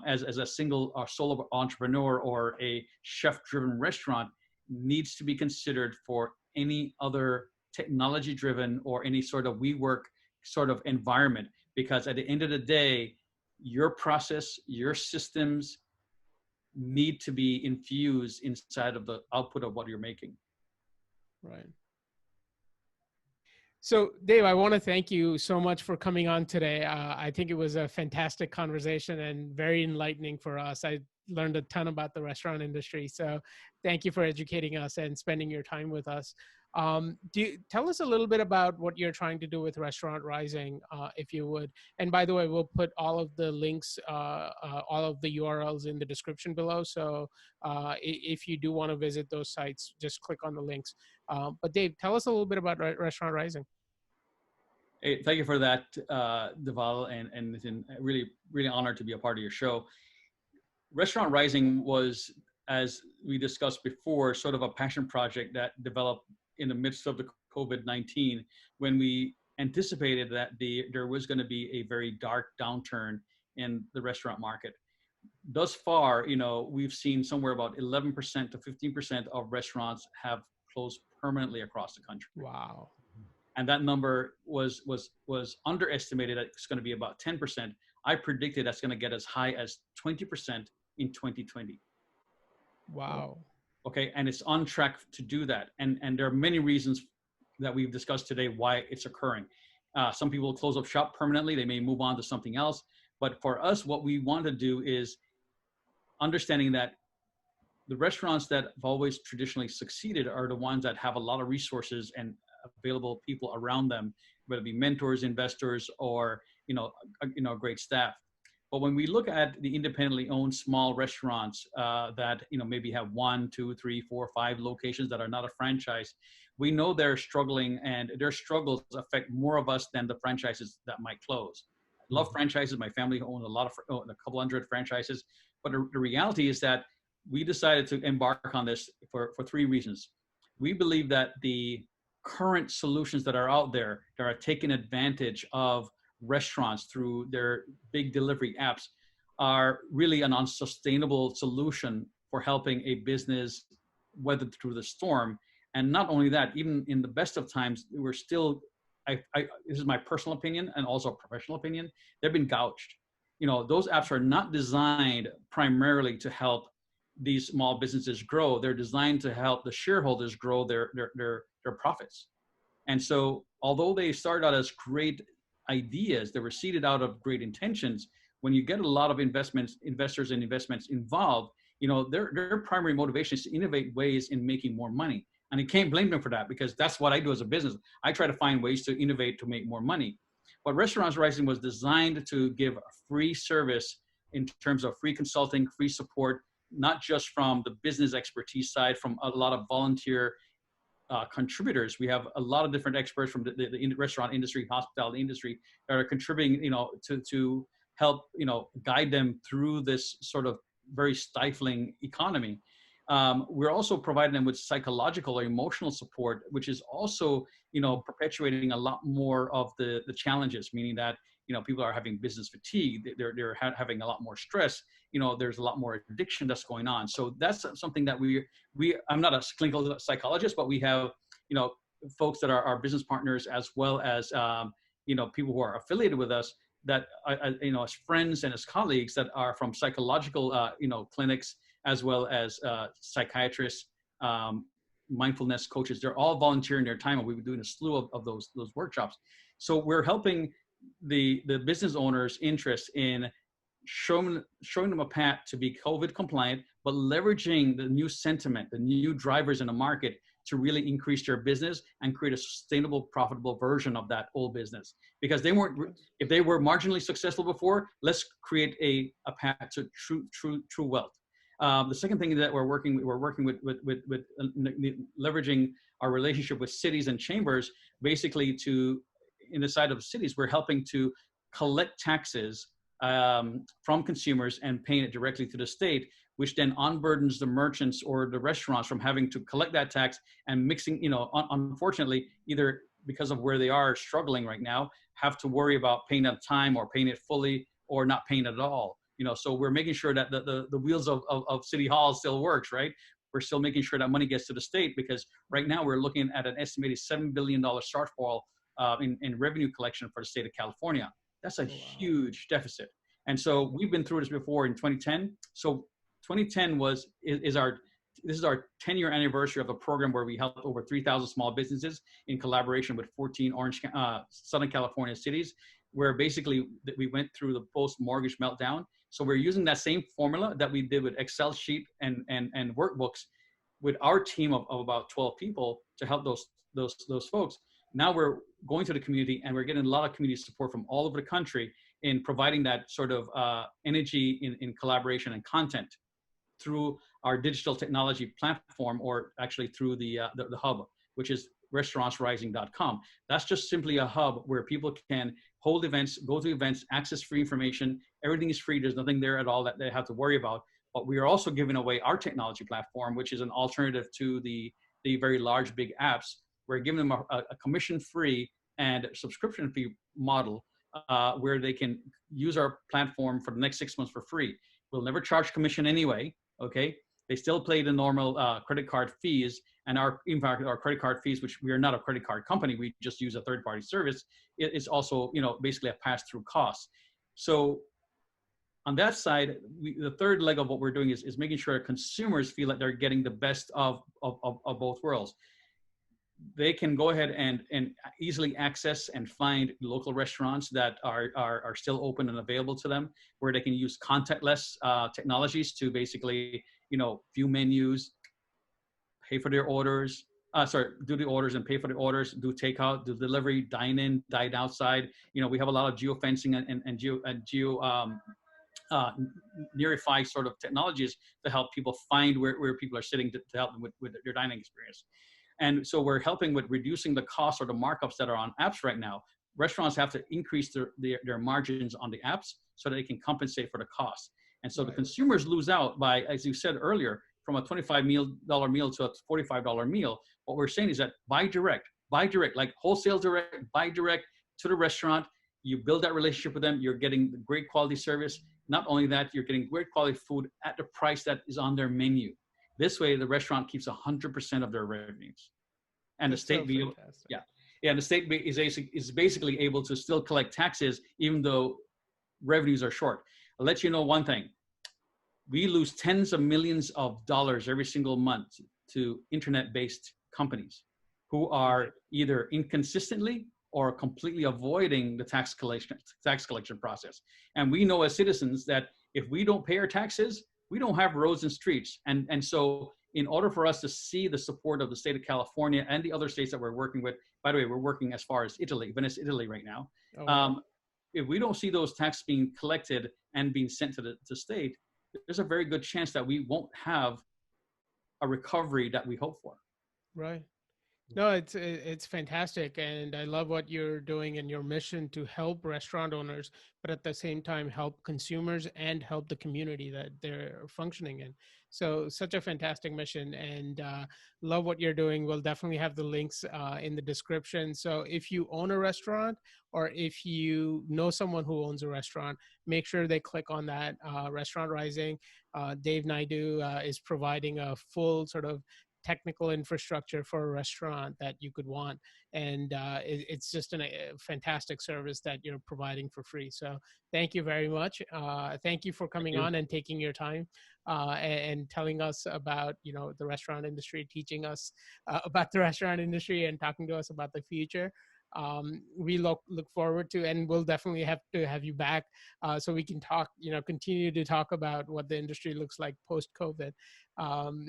as a single or solo entrepreneur or a chef-driven restaurant needs to be considered for any other technology-driven or any sort of WeWork sort of environment. Because at the end of the day, your process, your systems need to be infused inside of the output of what you're making. Right. So, Dave, I want to thank you so much for coming on today. I think it was a fantastic conversation and very enlightening for us. I learned a ton about the restaurant industry. So thank you for educating us and spending your time with us. Tell us a little bit about what you're trying to do with Restaurant Rising, if you would. And by the way, we'll put all of the links, all of the URLs in the description below. So if you do want to visit those sites, just click on the links. But Dave, tell us a little bit about Restaurant Rising. Hey, thank you for that, Dhaval and Nitin. Really, really honored to be a part of your show. Restaurant Rising was, as we discussed before, sort of a passion project that developed in the midst of the COVID-19 when we anticipated that there was going to be a very dark downturn in the restaurant market. Thus far, we've seen somewhere about 11% to 15% of restaurants have closed permanently across the country. Wow. And that number was underestimated. It's going to be about 10%. I predicted that's going to get as high as 20% in 2020. Wow. Okay, and it's on track to do that. And there are many reasons that we've discussed today why it's occurring. Some people close up shop permanently. They may move on to something else. But for us, what we want to do is understanding that the restaurants that have always traditionally succeeded are the ones that have a lot of resources and available people around them, whether it be mentors, investors, or great staff. But when we look at the independently owned small restaurants that maybe have 1, 2, 3, 4, 5 locations that are not a franchise, we know they're struggling, and their struggles affect more of us than the franchises that might close. I love franchises. My family owns a couple hundred franchises, but the reality is that we decided to embark on this for 3 reasons. We believe that the current solutions that are out there that are taking advantage of restaurants through their big delivery apps are really an unsustainable solution for helping a business weather through the storm. And not only that, even in the best of times, we're still, this is my personal opinion and also a professional opinion, they've been gouged. Those apps are not designed primarily to help these small businesses grow. They're designed to help the shareholders grow their profits. And so, although they started out as great ideas, they were seeded out of great intentions. When you get a lot of investors and investments involved, their primary motivation is to innovate ways in making more money. And you can't blame them for that, because that's what I do as a business. I try to find ways to innovate to make more money. But Restaurants Rising was designed to give a free service in terms of free consulting, free support, not just from the business expertise side, from a lot of volunteer contributors. We have a lot of different experts from the restaurant industry, hospitality industry, that are contributing, to help, guide them through this sort of very stifling economy. We're also providing them with psychological or emotional support, which is also, perpetuating a lot more of the challenges, meaning that, people are having business fatigue, they're having a lot more stress, there's a lot more addiction that's going on. So that's something that I'm not a clinical psychologist, but we have, folks that are our business partners, as well as, people who are affiliated with us, that, as friends and as colleagues, that are from psychological, clinics, as well as psychiatrists, mindfulness coaches. They're all volunteering their time, and we've been doing a slew of those workshops. So we're helping the business owners' interest in showing them a path to be COVID compliant, but leveraging the new sentiment, the new drivers in the market, to really increase their business and create a sustainable, profitable version of that old business. Because if they were marginally successful before, let's create a path to true wealth. The second thing that we're working with leveraging our relationship with cities and chambers, basically in the side of cities, we're helping to collect taxes from consumers and paying it directly to the state, which then unburdens the merchants or the restaurants from having to collect that tax and mixing, unfortunately, either because of where they are struggling right now, have to worry about paying on time or paying it fully or not paying it at all. So we're making sure that the wheels of City Hall still works, right? We're still making sure that money gets to the state, because right now we're looking at an estimated $7 billion shortfall in revenue collection for the state of California. That's a huge deficit. And so we've been through this before in 2010. So 2010 is our 10-year anniversary of the program, where we helped over 3,000 small businesses in collaboration with 14 Southern California cities, where basically we went through the post-mortgage meltdown. So we're using that same formula that we did with Excel sheet and workbooks with our team of about 12 people to help those folks. Now we're going to the community, and we're getting a lot of community support from all over the country in providing that sort of energy in collaboration and content through our digital technology platform, or actually through the hub, which is restaurantsrising.com. That's just simply a hub where people can hold events, go to events, access free information. Everything is free. There's nothing there at all that they have to worry about. But we are also giving away our technology platform, which is an alternative to the very large, big apps. We're giving them a commission-free and subscription-fee model where they can use our platform for the next 6 months for free. We'll never charge commission anyway, okay? They still pay the normal credit card fees, and our credit card fees, which we are not a credit card company, we just use a third-party service, it's also, basically a pass-through cost. So on that side, the third leg of what we're doing is making sure consumers feel that they're getting the best of both worlds. They can go ahead and easily access and find local restaurants that are still open and available to them, where they can use contactless technologies to basically, view menus, pay for their orders, do the orders and pay for the orders, do takeout, do delivery, dine in, dine outside. We have a lot of geofencing and geo nearify sort of technologies to help people find where people are sitting to help them with their dining experience. And so we're helping with reducing the costs or the markups that are on apps right now. Restaurants have to increase their margins on the apps so that they can compensate for the cost. And so the consumers lose out by, as you said earlier, from a $25 meal to a $45 meal. What we're saying is that buy direct, like wholesale direct, buy direct to the restaurant. You build that relationship with them. You're getting great quality service. Not only that, you're getting great quality food at the price that is on their menu. This way, the restaurant keeps 100% of their revenues, and the state, the state is basically able to still collect taxes even though revenues are short. I'll let you know one thing: we lose tens of millions of dollars every single month to internet-based companies who are either inconsistently or completely avoiding the tax collection process. And we know as citizens that if we don't pay our taxes, we don't have roads and streets. And so in order for us to see the support of the state of California and the other states that we're working with, by the way, we're working as far as Italy, Venice, Italy right now. Oh, wow. If we don't see those taxes being collected and being sent to the state, there's a very good chance that we won't have a recovery that we hope for. Right. No, it's fantastic, and I love what you're doing and your mission to help restaurant owners, but at the same time help consumers and help the community that they're functioning in. So such a fantastic mission, and love what you're doing. We'll definitely have the links in the description. So if you own a restaurant or if you know someone who owns a restaurant, make sure they click on that Restaurant Rising. Dave Naidu is providing a full sort of technical infrastructure for a restaurant that you could want, and it's just a fantastic service that you're providing for free. So thank you very much. Thank you for coming on and taking your time and telling us about the restaurant industry, teaching us about the restaurant industry, and talking to us about the future. We look forward to, and we'll definitely have to have you back so we can talk, continue to talk about what the industry looks like post-COVID.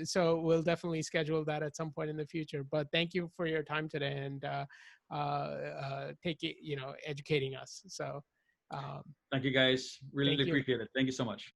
So we'll definitely schedule that at some point in the future. But thank you for your time today and educating us. So thank you guys. Really appreciate it. Thank you so much.